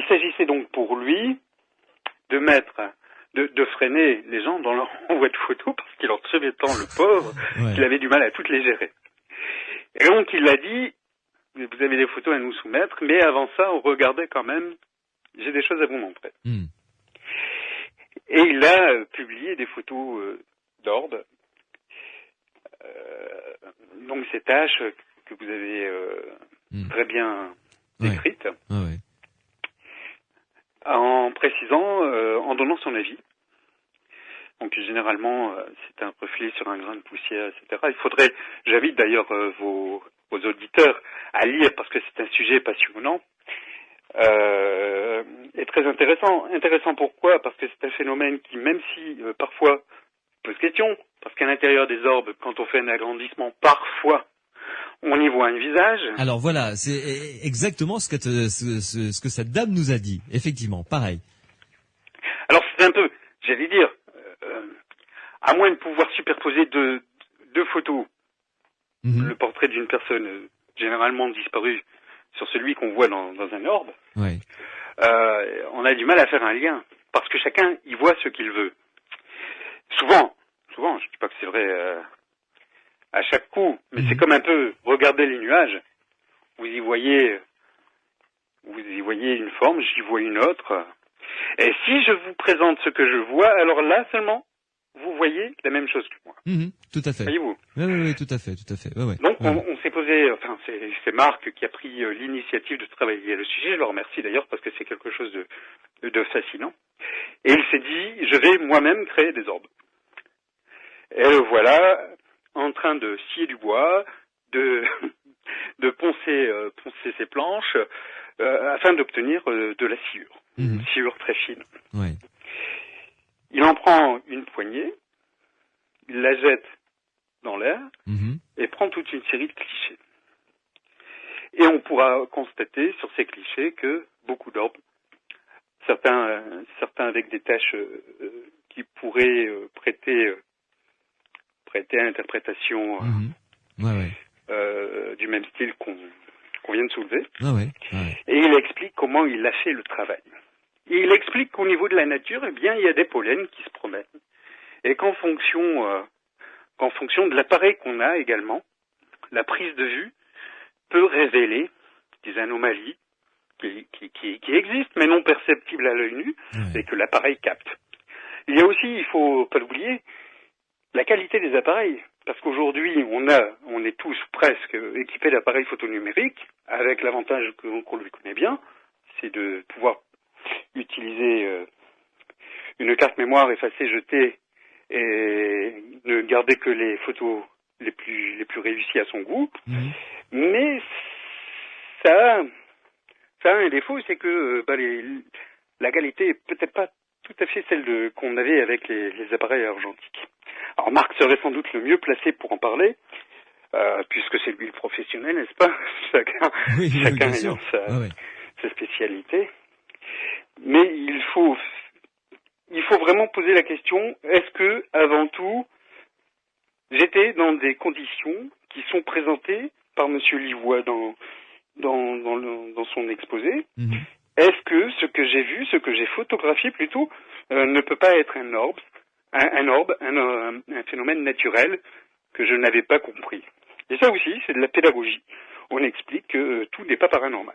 s'agissait donc pour lui de freiner les gens dans leur envoi de photos parce qu'il en recevait tant, le pauvre, qu'il avait du mal à toutes les gérer. Et donc il a dit, vous avez des photos à nous soumettre, mais avant ça, on regardait quand même, j'ai des choses à vous montrer. Et il a publié des photos d'orbes, donc ces tâches que vous avez très bien décrites, en précisant, en donnant son avis. Donc généralement, c'est un reflet sur un grain de poussière, etc. J'invite d'ailleurs vos auditeurs à lire parce que c'est un sujet passionnant et très intéressant. Intéressant pourquoi ? Parce que c'est un phénomène qui, même si parfois pose question, parce qu'à l'intérieur des orbes, quand on fait un agrandissement, parfois on y voit un visage. Alors voilà, c'est exactement ce que cette dame nous a dit. Effectivement, pareil. Alors c'est un peu, j'allais dire, à moins de pouvoir superposer deux photos, le portrait d'une personne généralement disparue sur celui qu'on voit dans un orbe, on a du mal à faire un lien, parce que chacun y voit ce qu'il veut. Souvent, je dis pas que c'est vrai à chaque coup, mais c'est comme un peu regarder les nuages. Vous y voyez une forme, j'y vois une autre. Et si je vous présente ce que je vois, alors là seulement, vous voyez la même chose que moi. Tout à fait. Voyez-vous ? Oui, tout à fait. Donc on s'est posé, c'est Marc qui a pris l'initiative de travailler le sujet. Je le remercie d'ailleurs parce que c'est quelque chose de fascinant. Et il s'est dit, je vais moi-même créer des orbes. Et le voilà en train de scier du bois, de poncer ses planches, afin d'obtenir de la sciure, une sciure très fine. Il en prend une poignée, il la jette dans l'air et prend toute une série de clichés. Et on pourra constater sur ces clichés que beaucoup d'orbes, certains avec des taches qui pourraient prêter à l'interprétation du même style qu'on vient de soulever. Et il explique comment il a fait le travail. Et il explique qu'au niveau de la nature, il y a des pollens qui se promènent. Et qu'en fonction de l'appareil qu'on a également, la prise de vue peut révéler des anomalies qui existent, mais non perceptibles à l'œil nu, et que l'appareil capte. Il y a aussi, il faut pas l'oublier, la qualité des appareils. Parce qu'aujourd'hui, on est tous presque équipés d'appareils photonumériques, avec l'avantage qu'on lui connaît bien, c'est de pouvoir utiliser une carte mémoire, effacer, jeter, et ne garder que les photos les plus réussies à son goût. Mais ça a un défaut, c'est que la qualité est peut-être pas tout à fait celle qu'on avait avec les appareils argentiques. Alors Marc serait sans doute le mieux placé pour en parler, puisque c'est lui le professionnel, n'est-ce pas ? Chacun ayant sa spécialité. Mais il faut vraiment poser la question, est-ce que, avant tout, j'étais dans des conditions qui sont présentées par Monsieur Livois dans son exposé. Est-ce que ce que j'ai vu, ce que j'ai photographié plutôt, ne peut pas être un phénomène naturel que je n'avais pas compris. Et ça aussi, c'est de la pédagogie. On explique que tout n'est pas paranormal.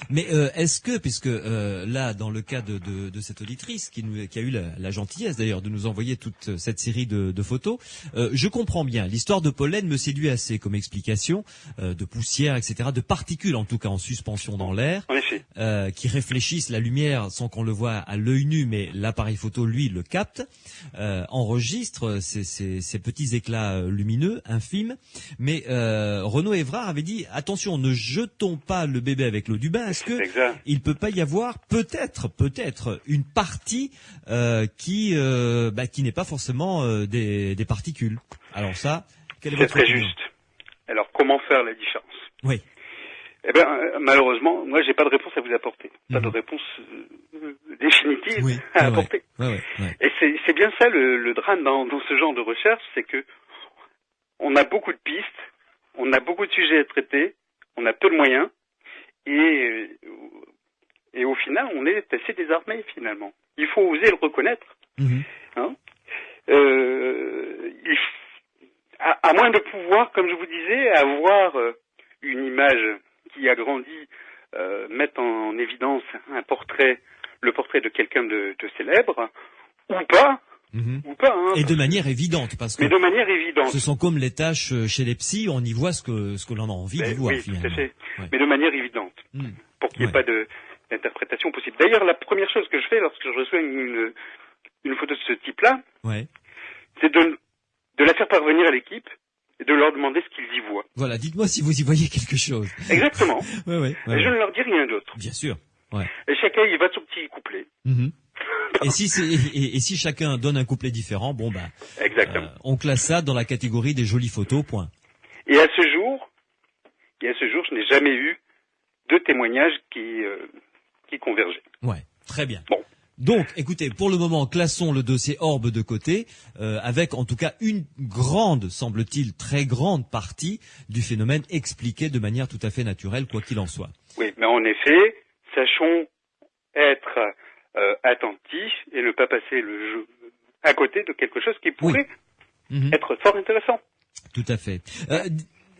Mais est-ce que, puisque là, dans le cas de cette auditrice qui a eu la gentillesse d'ailleurs de nous envoyer toute cette série de photos, je comprends bien. L'histoire de pollen me séduit assez comme explication, de poussière, etc., de particules en tout cas en suspension dans l'air, En effet. qui réfléchissent la lumière sans qu'on le voit à l'œil nu, mais l'appareil photo lui le capte, enregistre ces petits éclats lumineux, infimes. Mais Renaud Évrard avait dit attention, ne jetons pas le bébé avec l'eau du bain. Est-ce que il peut pas y avoir peut-être une partie qui n'est pas forcément des particules. Alors ça, quelle est votre très opinion? juste. Alors comment faire la différence? Oui. Eh ben malheureusement, moi j'ai pas de réponse à vous apporter, pas de réponse définitive à apporter. Ouais. Et c'est bien ça le drame dans ce genre de recherche, c'est que on a beaucoup de pistes, on a beaucoup de sujets à traiter, on a peu de moyens. Et au final, on est assez désarmé finalement. Il faut oser le reconnaître. Hein, à moins de pouvoir, comme je vous disais, avoir une image qui agrandit, mettre en évidence le portrait de quelqu'un de célèbre, ou pas. Hein, Et de manière évidente, parce que mais de manière évidente. Ce sont comme les tâches chez les psys, on y voit ce que l'on a envie d'y voir finalement. Tout à fait. Ouais. Mais de manière évidente, pour qu'il n'y ait pas d'interprétation possible. D'ailleurs, la première chose que je fais lorsque je reçois une photo de ce type-là, c'est de la faire parvenir à l'équipe et de leur demander ce qu'ils y voient. Voilà, dites-moi si vous y voyez quelque chose. Exactement. Ouais. Et je ne leur dis rien d'autre. Bien sûr. Ouais. Et chacun y va de son petit couplet. Et si chacun donne un couplet différent, exactement. On classe ça dans la catégorie des jolies photos, point. Et à ce jour, je n'ai jamais eu de témoignages qui convergeaient. Ouais, très bien. Bon. Donc, écoutez, pour le moment, classons le dossier Orbe de côté, avec en tout cas une grande, semble-t-il, très grande partie du phénomène expliqué de manière tout à fait naturelle, quoi qu'il en soit. Oui, mais en effet, sachons être attentifs et ne pas passer le jeu à côté de quelque chose qui pourrait être fort intéressant. Tout à fait.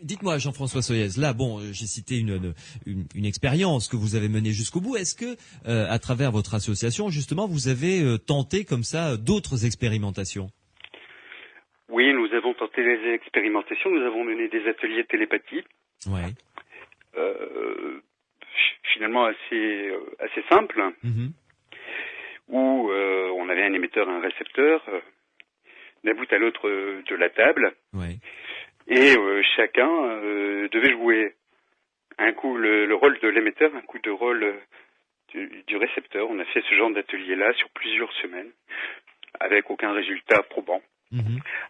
Dites-moi, Jean-François Soyez, là, j'ai cité une expérience que vous avez menée jusqu'au bout. Est-ce que, à travers votre association, justement, vous avez tenté comme ça d'autres expérimentations? Oui, nous avons tenté les expérimentations. Nous avons mené des ateliers de télépathie. Ouais. Finalement assez simples, où on avait un émetteur et un récepteur d'un bout à l'autre de la table. Ouais. Et chacun devait jouer un coup le rôle de l'émetteur, un coup de rôle du récepteur. On a fait ce genre d'atelier-là sur plusieurs semaines, avec aucun résultat probant.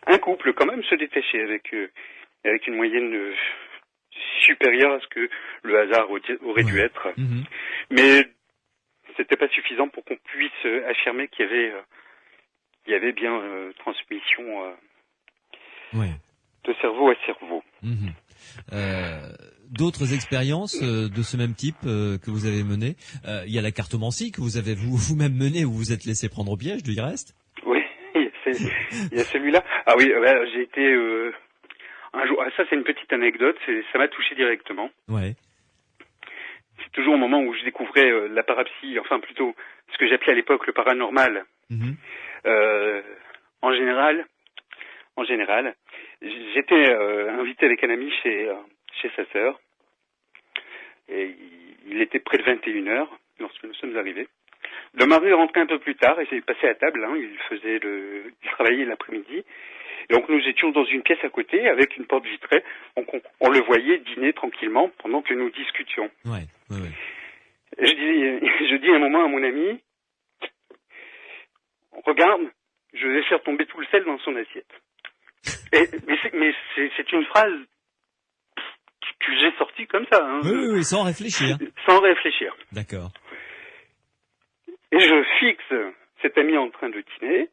Un couple quand même se détachait avec une moyenne supérieure à ce que le hasard aurait dû être. Mais c'était pas suffisant pour qu'on puisse affirmer qu'il y avait bien transmission de cerveau à cerveau. D'autres expériences de ce même type que vous avez menées, il y a la cartomancie que vous avez vous-même menée où vous vous êtes laissé prendre au piège du reste. Oui, il y a celui-là. Ah oui, j'ai été un jour. Ça c'est une petite anecdote, ça m'a touché directement. Ouais. C'est toujours au moment où je découvrais la parapsie, enfin plutôt ce que j'appelais à l'époque le paranormal. En général, j'étais invité avec un ami chez sa sœur, et il était près de 21h lorsque nous sommes arrivés. Le mari est rentré un peu plus tard et s'est passé à table, il travaillait l'après-midi. Et donc nous étions dans une pièce à côté avec une porte vitrée, donc on le voyait dîner tranquillement pendant que nous discutions. Ouais. Et je dis un moment à mon ami, regarde, je vais faire tomber tout le sel dans son assiette. Mais c'est une phrase que j'ai sortie comme ça. Oui, sans réfléchir. Sans réfléchir. D'accord. Et je fixe cet ami est en train de dîner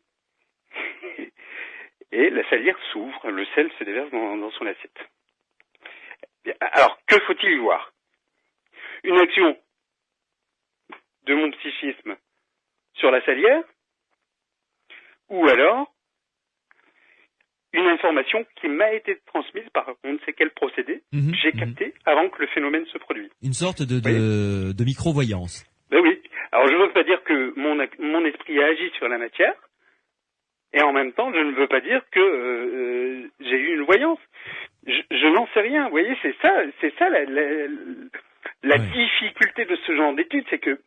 et la salière s'ouvre, le sel se déverse dans son assiette. Alors, que faut-il y voir? Une action de mon psychisme sur la salière, ou alors une information qui m'a été transmise par on ne sait quel procédé, j'ai capté avant que le phénomène se produise. Une sorte de micro-voyance. Ben oui. Alors je ne veux pas dire que mon esprit agit sur la matière, et en même temps je ne veux pas dire que j'ai eu une voyance. Je n'en sais rien. Vous voyez, c'est ça la difficulté de ce genre d'études, c'est que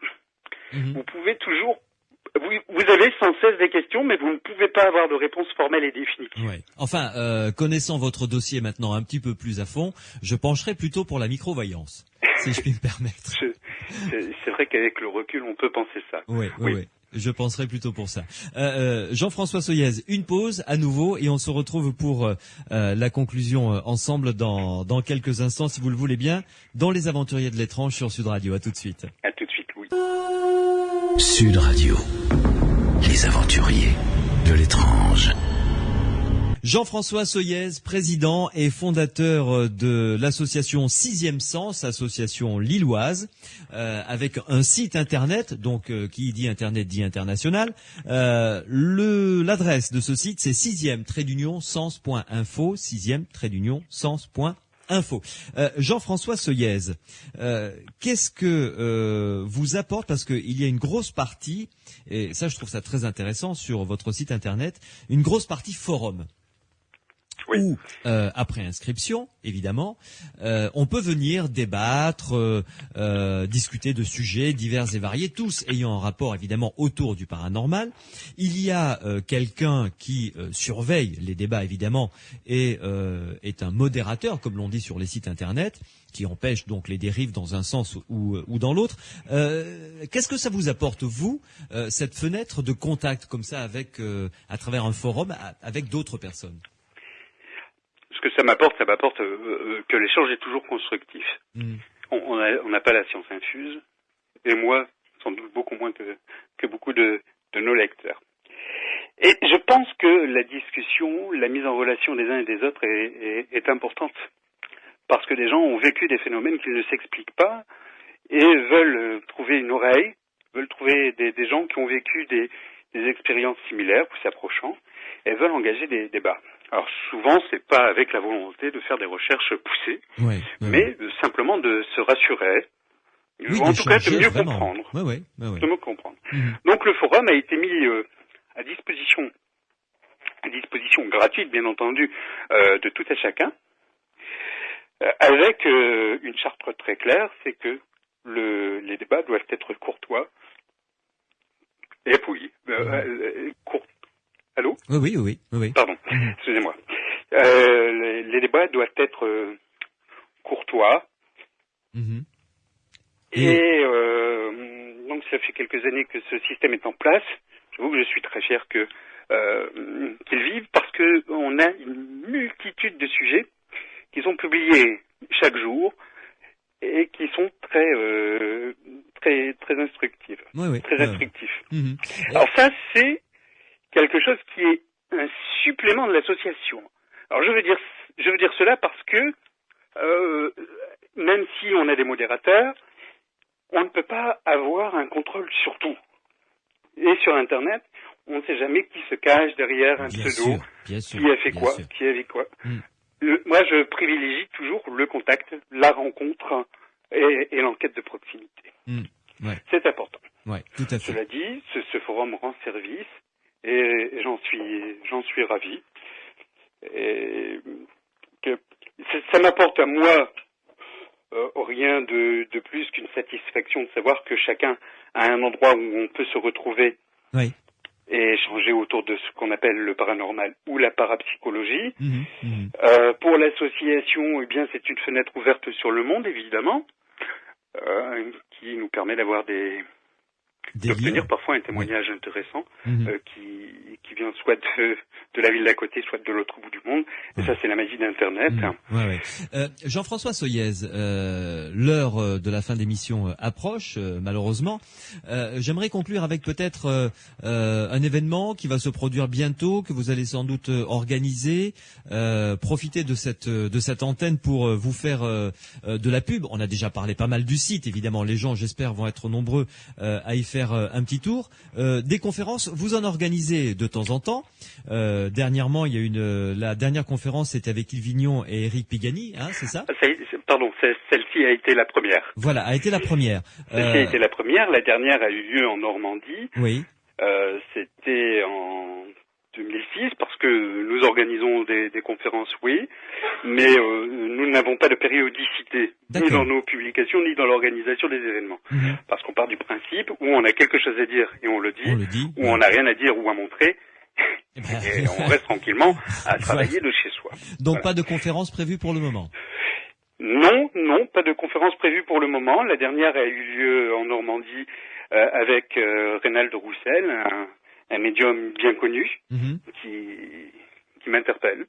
vous pouvez toujours, vous avez sans cesse des questions, mais vous ne pouvez pas avoir de réponse formelle et définitive. Ouais. Enfin, connaissant votre dossier maintenant un petit peu plus à fond, je pencherai plutôt pour la micro-voyance, si je puis me permettre. C'est vrai qu'avec le recul, on peut penser ça. Oui. Je penserai plutôt pour ça. Jean-François Soyez, une pause à nouveau et on se retrouve pour la conclusion ensemble dans quelques instants, si vous le voulez bien, dans Les Aventuriers de l'étrange sur Sud Radio. À tout de suite. À tout de suite, Louis. Sud Radio, les aventuriers de l'étrange. Jean-François Soyez, président et fondateur de l'association Sixième Sens, association lilloise, avec un site internet, donc qui dit internet dit international. L'adresse de ce site, c'est sixième-sens.info, sixième-sens.info. Jean-François Soyez, qu'est-ce que vous apporte, parce qu'il y a une grosse partie, et ça je trouve ça très intéressant sur votre site internet, une grosse partie forum. Oui. Où, après inscription, évidemment, on peut venir débattre, discuter de sujets divers et variés, tous ayant un rapport évidemment autour du paranormal. Il y a quelqu'un qui surveille les débats évidemment et est un modérateur, comme l'on dit sur les sites internet, qui empêche donc les dérives dans un sens ou dans l'autre. Qu'est-ce que ça vous apporte, vous, cette fenêtre de contact comme ça avec à travers un forum avec d'autres personnes? Ce que ça m'apporte que l'échange est toujours constructif. On n'a pas la science infuse, et moi, sans doute beaucoup moins que beaucoup de nos lecteurs. Et je pense que la discussion, la mise en relation des uns et des autres est importante, parce que les gens ont vécu des phénomènes qui ne s'expliquent pas, et veulent trouver une oreille, veulent trouver des gens qui ont vécu des expériences similaires ou s'approchant, et veulent engager des débats. Alors souvent, c'est pas avec la volonté de faire des recherches poussées, mais simplement de se rassurer, ou en tout cas de mieux comprendre. De mieux comprendre. Donc le forum a été mis à disposition gratuite, bien entendu, de tout à chacun, avec une charte très claire, c'est que les débats doivent être courtois et polis. Allô ? Oui. Pardon, excusez-moi. Les débats doivent être courtois. Et donc ça fait quelques années que ce système est en place. J'avoue que je suis très fier qu'il vive, parce que on a une multitude de sujets qui sont publiés chaque jour et qui sont très instructifs. Très instructifs. Alors ça, c'est quelque chose qui est un supplément de l'association. Alors je veux dire cela parce que même si on a des modérateurs, on ne peut pas avoir un contrôle sur tout. Et sur Internet, on ne sait jamais qui se cache derrière un pseudo, qui a fait quoi. Moi, je privilégie toujours le contact, la rencontre et l'enquête de proximité. C'est important. Tout à fait. Cela dit, ce forum rend service. Et j'en suis ravi. Et que ça m'apporte à moi rien de plus qu'une satisfaction de savoir que chacun a un endroit où on peut se retrouver et échanger autour de ce qu'on appelle le paranormal ou la parapsychologie. Pour l'association, eh bien, c'est une fenêtre ouverte sur le monde, évidemment, qui nous permet d'avoir des d'obtenir parfois un témoignage intéressant qui vient soit de la ville d'à côté, soit de l'autre bout du monde. Et ça, c'est la magie d'Internet. Jean-François Soyez, l'heure de la fin de l'émission approche, malheureusement. J'aimerais conclure avec peut-être un événement qui va se produire bientôt, que vous allez sans doute organiser. Profitez de cette antenne pour vous faire de la pub. On a déjà parlé pas mal du site, évidemment. Les gens, j'espère, vont être nombreux à y faire un petit tour. Des conférences, vous en organisez de temps en temps. Dernièrement, il y a la dernière conférence, c'était avec Yves Vignon et Éric Pigani, hein, c'est ça? Celle-ci a été la première. Voilà, a été la première. Celle-ci a été la première. La dernière a eu lieu en Normandie. Oui. C'était en 2006, parce que nous organisons des conférences, oui, mais nous n'avons pas de périodicité, ni dans nos publications, ni dans l'organisation des événements. Parce qu'on part du principe où on a quelque chose à dire et on le dit, où on n'a rien à dire ou à montrer, et on reste tranquillement à travailler de chez soi. Donc pas de conférence prévue pour le moment? Non, pas de conférence prévue pour le moment. La dernière a eu lieu en Normandie avec Reynald Roussel, un médium bien connu qui m'interpelle,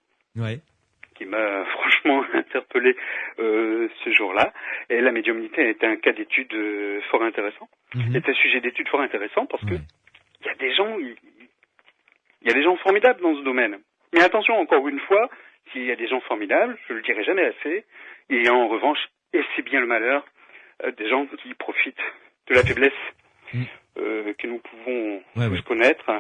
qui m'a franchement interpellé ce jour-là. Et la médiumnité est un cas d'étude fort intéressant. C'est un sujet d'étude fort intéressant parce que il y a des gens formidables dans ce domaine. Mais attention, encore une fois, s'il y a des gens formidables, je le dirai jamais assez, il y a en revanche, et c'est bien le malheur, des gens qui profitent de la faiblesse que nous pouvons tous connaître.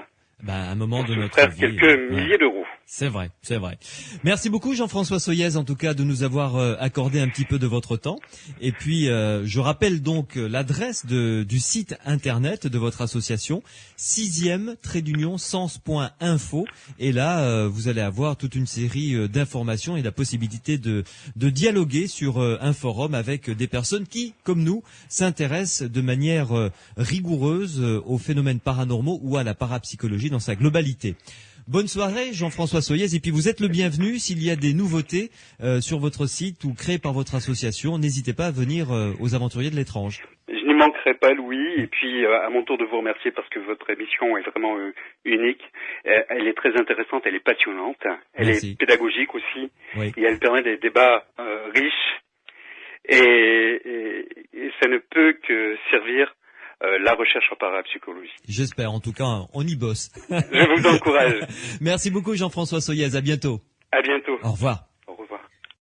À un moment de notre vie. Quelques milliers d'euros. C'est vrai, c'est vrai. Merci beaucoup Jean-François Soyez, en tout cas, de nous avoir accordé un petit peu de votre temps. Et puis, je rappelle donc l'adresse du site internet de votre association, 6e-sens.info. Et là, vous allez avoir toute une série d'informations et la possibilité de dialoguer sur un forum avec des personnes qui, comme nous, s'intéressent de manière rigoureuse aux phénomènes paranormaux ou à la parapsychologie dans sa globalité. Bonne soirée Jean-François Soyez, et puis vous êtes le bienvenu s'il y a des nouveautés sur votre site ou créées par votre association. N'hésitez pas à venir aux Aventuriers de l'étrange. Je n'y manquerai pas, Louis, et puis à mon tour de vous remercier parce que votre émission est vraiment unique. Elle est très intéressante, elle est passionnante, elle est pédagogique aussi, et elle permet des débats riches, et ça ne peut que servir la recherche en parapsychologie. J'espère, en tout cas, on y bosse. Je vous encourage. Merci beaucoup Jean-François Soyez, à bientôt. À bientôt. Au revoir.